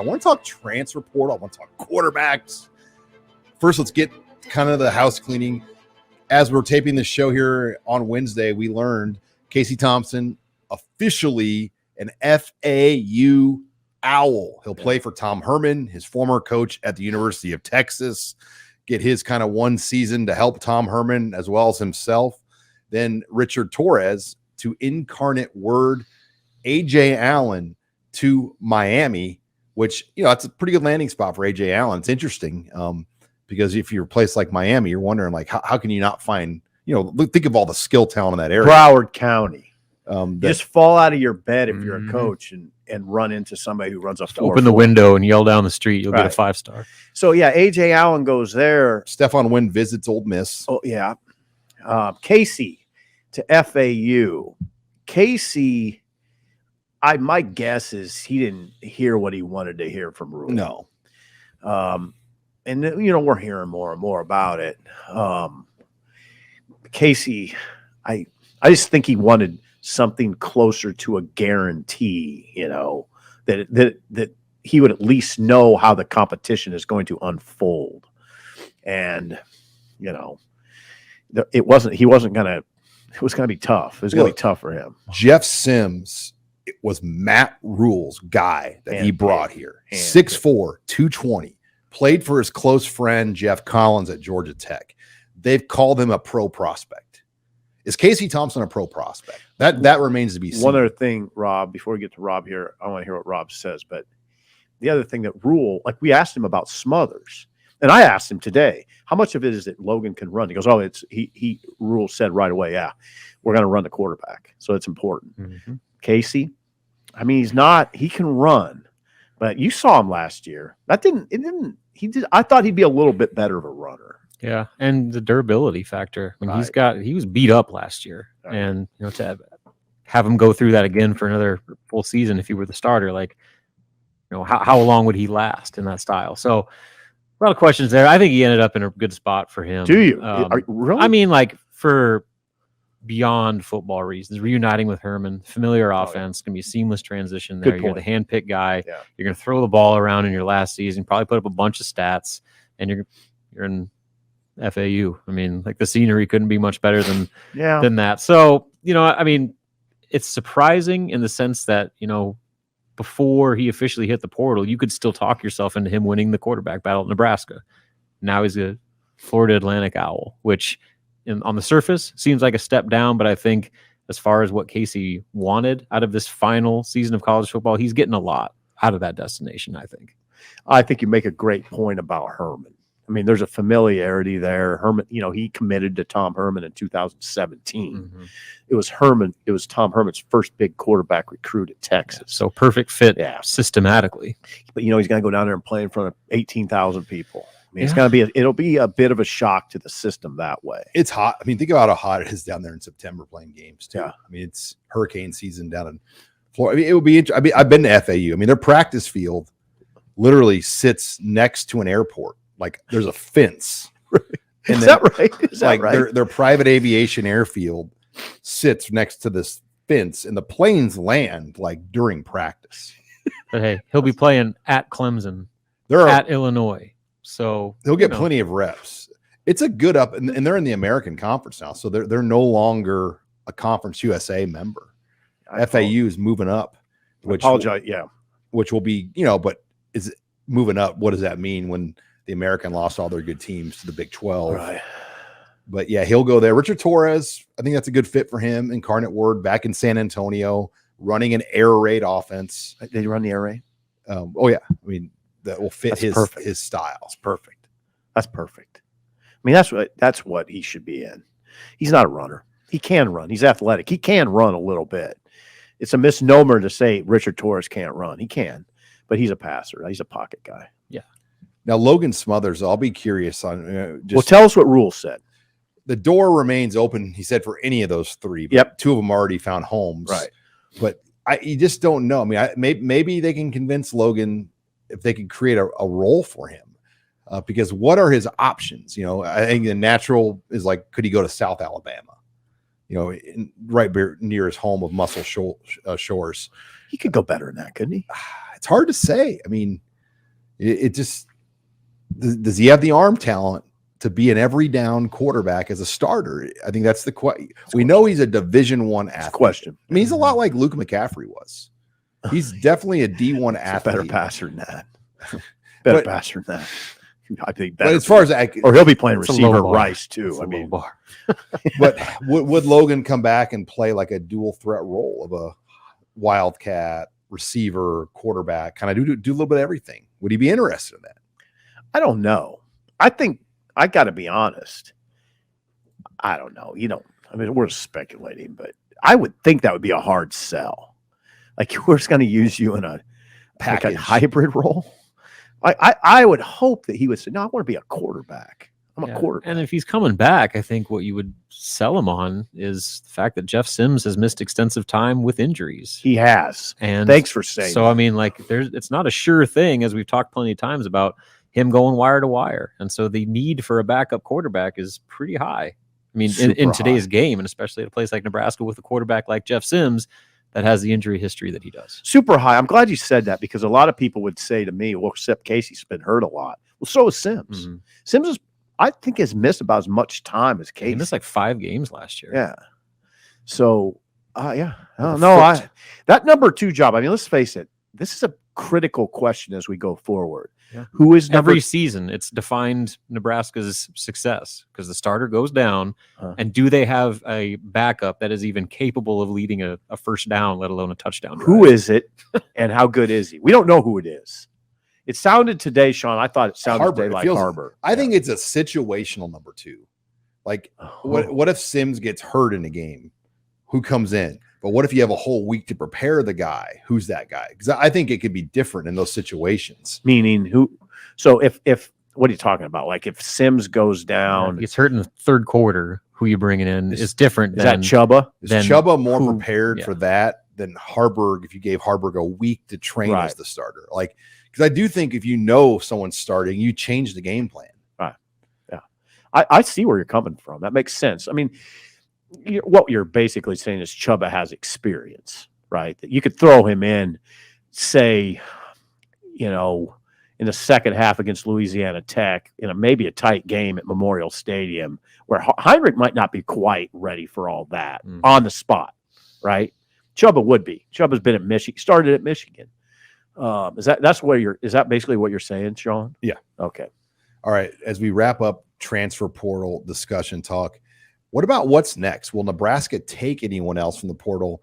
I want to talk transfer portal. I want to talk quarterbacks. First, let's get kind of the house cleaning. As we're taping this show here on Wednesday, we learned Casey Thompson officially an FAU Owl. He'll play for Tom Herman, his former coach at the University of Texas, get his kind of one season to help Tom Herman as well as himself. Then Richard Torres to Incarnate Word, A.J. Allen to Miami, which, that's a pretty good landing spot for A.J. Allen. It's interesting because if you're a place like Miami, you're wondering, like, how can you not find, think of all the skill talent in that area. Broward County. Just fall out of your bed if you're a coach and run into somebody who runs a 4-4. Open the window and yell down the street. You'll get a 5-star. So, yeah, A.J. Allen goes there. Stephon Wynn visits Ole Miss. Oh, yeah. Casey to FAU. Casey, my guess is he didn't hear what he wanted to hear from Rhule. No. And, we're hearing more and more about it. Casey, I just think he wanted something closer to a guarantee, that he would at least know how the competition is going to unfold. And, it was going to be tough. It was going to be tough for him. Jeff Sims was Matt Rhule's guy that he brought here. 6'4", 220. Played for his close friend, Jeff Collins at Georgia Tech. They've called him a pro prospect. Is Casey Thompson a pro prospect? That remains to be seen. One other thing, Rob, before we get to Rob here, I want to hear what Rob says. But the other thing that Rhule, like we asked him about Smothers, and I asked him today, how much of it is that Logan can run? He goes, Rhule said right away, yeah, we're going to run the quarterback. So it's important. Mm-hmm. Casey, he can run, but you saw him last year. I thought he'd be a little bit better of a runner. Yeah, and the durability factor. He was beat up last year, and to have him go through that again for another full season if he were the starter, how long would he last in that style? So a lot of questions there. I think he ended up in a good spot for him. Do you? Really? For beyond football reasons, reuniting with Herman, familiar offense, going to be a seamless transition there. You're the hand-picked guy. Yeah. You're going to throw the ball around in your last season, probably put up a bunch of stats, and you're in FAU. The scenery couldn't be much better than that. So, it's surprising in the sense that, before he officially hit the portal, you could still talk yourself into him winning the quarterback battle at Nebraska. Now he's a Florida Atlantic Owl, which on the surface seems like a step down, but I think as far as what Casey wanted out of this final season of college football, he's getting a lot out of that destination, I think. I think you make a great point about Herman. There's a familiarity there. Herman, he committed to Tom Herman in 2017. Mm-hmm. It was Tom Herman's first big quarterback recruit at Texas. Yeah, so perfect fit systematically. But, he's going to go down there and play in front of 18,000 people. It'll be a bit of a shock to the system that way. It's hot. Think about how hot it is down there in September playing games too. Yeah. It's hurricane season down in Florida. It would be interesting. I've been to FAU. Their practice field literally sits next to an airport. Like there's a fence. Is that right? Is that right? Their private aviation airfield sits next to this fence, and the planes land during practice. But hey, he'll be playing at Clemson, at Illinois. So he'll get plenty of reps. It's a good and they're in the American Conference now, so they're no longer a Conference USA member. FAU is moving up. Which will be but is it moving up? What does that mean when the American lost all their good teams to the Big 12? Right. But yeah, he'll go there. Richard Torres, I think that's a good fit for him. Incarnate Word back in San Antonio, running an air raid offense. Did you run the air raid? That will fit his style. It's perfect. That's perfect. That's what he should be in. He's not a runner. He can run. He's athletic. He can run a little bit. It's a misnomer to say Richard Torres can't run. He can, but he's a passer. He's a pocket guy. Yeah. Now, Logan Smothers, I'll be curious on. Tell us what Rhule said. The door remains open, he said, for any of those three. But two of them already found homes. Right. But you just don't know. Maybe they can convince Logan if they can create a role for him. Because what are his options? I think the natural is could he go to South Alabama? Right near his home of Muscle Shores. He could go better than that, couldn't he? It's hard to say. It just does he have the arm talent to be an every down quarterback as a starter? I think that's the question. We know he's a Division I athlete. Question. I mean, he's a lot like Luke McCaffrey was. He's definitely a D1 athlete. Better passer than that. Passer than that. I think that. But as far as or he'll be playing receiver Rice too. I mean, but would Logan come back and play like a dual threat role of a wildcat, receiver, quarterback, kind of do a little bit of everything? Would he be interested in that? I don't know. I think I got to be honest. I don't know. I mean, we're speculating, but I would think that would be a hard sell. Like, we're just going to use you in a package, like a hybrid role. I would hope that he would say, no, I want to be a quarterback. I'm a quarterback. And if he's coming back, I think what you would sell him on is the fact that Jeff Sims has missed extensive time with injuries. He has. And thanks for saying so. That. I mean, like, it's not a sure thing, as we've talked plenty of times about him going wire to wire. And so the need for a backup quarterback is pretty high. I mean, in today's game, and especially at a place like Nebraska with a quarterback like Jeff Sims that has the injury history that he does. Super high. I'm glad you said that, because a lot of people would say to me, well, except Casey's been hurt a lot. Well, so is Sims. Mm-hmm. Sims is, I think, has missed about as much time as Casey. He missed like 5 games last year. Yeah. So, yeah. I don't know. That number 2 job, I mean, let's face it, this is a critical question as we go forward. Yeah. Who is every season? It's defined Nebraska's success because the starter goes down, and do they have a backup that is even capable of leading a first down, let alone a touchdown drive? Who is it, and how good is he? We don't know who it is. It sounded today, Sean. I thought it sounded today like Harbor. I think it's a situational number 2. Like, what if Sims gets hurt in a game? Who comes in? But what if you have a whole week to prepare the guy? Who's that guy? Because I think it could be different in those situations. Meaning who? So if what are you talking about? Like, if Sims goes down, gets hurt in the third quarter, who you bringing in is different. Is that Chubba? Is Chubba more prepared for that than Harburg? If you gave Harburg a week to train as the starter, like, because I do think if you know someone's starting, you change the game plan. Right. Yeah. I see where you're coming from. That makes sense. I mean, what you're basically saying is Chubba has experience, right? That you could throw him in, say, in the second half against Louisiana Tech, in maybe a tight game at Memorial Stadium, where Heinrich might not be quite ready for all that on the spot, right? Chubba would be. Chubba's been at Michigan, started at Michigan. Is that basically what you're saying, Sean? Yeah. Okay. All right. As we wrap up transfer portal discussion talk, what about what's next? Will Nebraska take anyone else from the portal?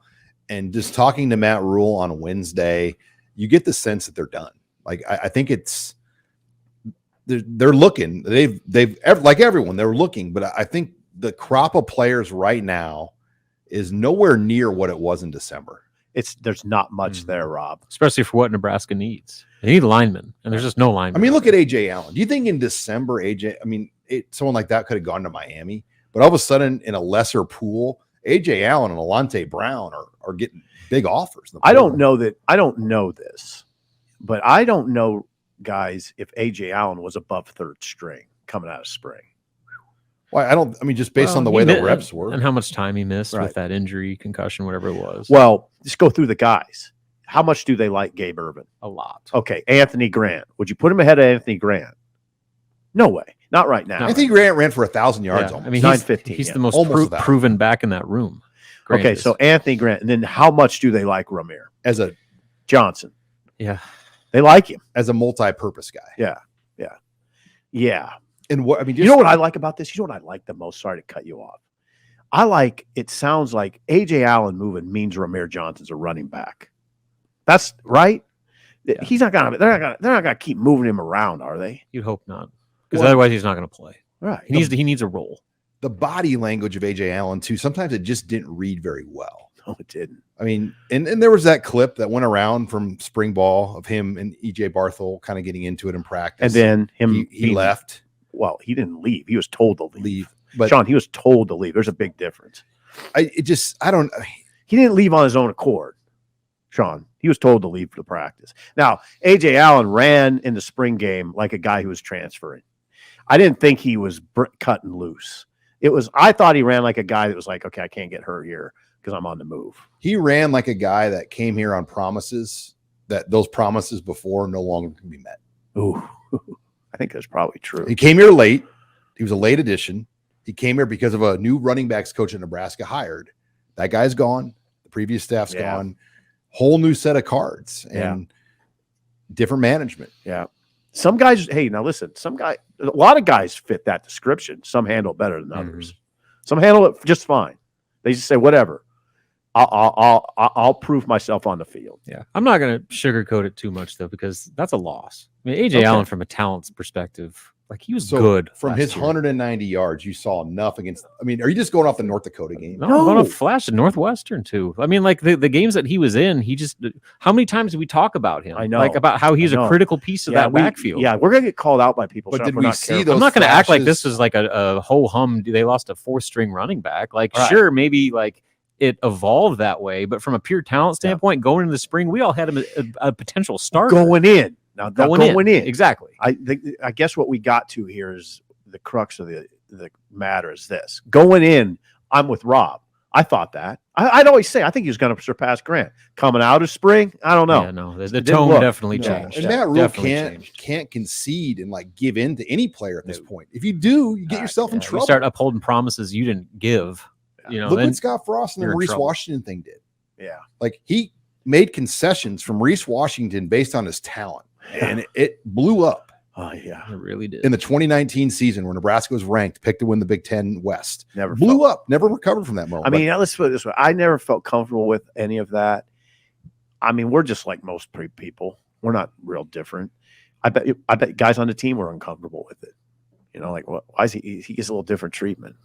And just talking to Matt Rhule on Wednesday, you get the sense that they're done. Like, I think they're looking. They've like everyone, they're looking. But I think the crop of players right now is nowhere near what it was in December. There's not much there, Rob. Especially for what Nebraska needs. They need linemen, and there's just no linemen. I mean, look at A.J. Allen. Do you think in December, someone like that could have gone to Miami? But all of a sudden, in a lesser pool, A.J. Allen and Alante Brown are getting big offers. I don't know this, but I don't know, guys, if A.J. Allen was above third string coming out of spring. Well, just based on the way the reps were. And how much time he missed with that injury, concussion, whatever it was. Well, just go through the guys. How much do they like Gabe Ervin? A lot. Okay, Anthony Grant. Would you put him ahead of Anthony Grant? No way. Not right now. Anthony Grant ran for 1,000 yards. I mean, 915. He's the most proven back in that room. Grant is. So Anthony Grant. And then how much do they like Ramir? As a Johnson. Yeah. They like him. As a multi-purpose guy. Yeah. And what you know what I like about this? You know what I like the most? Sorry to cut you off. It sounds like A.J. Allen moving means Ramir Johnson's a running back. That's right. Yeah. They're not gonna keep moving him around, are they? You'd hope not. Because otherwise he's not going to play. Right. He needs a role. The body language of A.J. Allen, too, sometimes it just didn't read very well. No, it didn't. I mean, and there was that clip that went around from spring ball of him and E.J. Barthel kind of getting into it in practice. And then he left. Well, he didn't leave. He was told to leave. But Sean, he was told to leave. There's a big difference. He didn't leave on his own accord, Sean. He was told to leave for the practice. Now, A.J. Allen ran in the spring game like a guy who was transferring. I didn't think he was cutting loose. I thought he ran like a guy that was like, okay, I can't get hurt here because I'm on the move. He ran like a guy that came here on promises, that those promises before no longer can be met. Ooh, I think that's probably true. He came here late. He was a late addition. He came here because of a new running backs coach that Nebraska hired. That guy's gone. The previous staff's gone. Whole new set of cards and different management. Yeah. Some guys, hey, now listen, a lot of guys fit that description. Some handle it better than others. Some handle it just fine. They just say, whatever. I'll prove myself on the field. Yeah. I'm not going to sugarcoat it too much, though, because that's a loss. I mean, A.J. Allen, from a talent's perspective, like he was good. From his 190 yards, you saw enough against. I mean, are you just going off the North Dakota game? No, I'm going to flash at Northwestern, too. I mean, like the games that he was in, how many times did we talk about him? I know. Like about how he's a critical piece of that backfield. Yeah, we're going to get called out by people. But did we see those? I'm not going to act like this was like a ho-hum. They lost a 4th-string running back. Like, sure, maybe like it evolved that way, but from a pure talent standpoint, going into the spring, we all had him a potential starter. Going in. Now, going in. Exactly. I guess what we got to here is the crux of the matter is this. Going in, I'm with Rob. I thought that. I'd always say I think he was going to surpass Grant. Coming out of spring, I don't know. Yeah, no, the tone definitely changed. And Matt Rhule can't concede and like give in to any player at this point. If you do, you get yourself in trouble. You start upholding promises you didn't give. You know, look what Scott Frost and the Reese Washington thing did. Yeah. Like he made concessions from Reese Washington based on his talent, and it blew up. Oh, yeah. It really did. In the 2019 season where Nebraska was ranked, picked to win the Big Ten West. Never blew up, never recovered from that moment. I mean, let's put it this way. I never felt comfortable with any of that. I mean, we're just like most people. We're not real different. I bet guys on the team were uncomfortable with it. You know, like, why is he gets a little different treatment.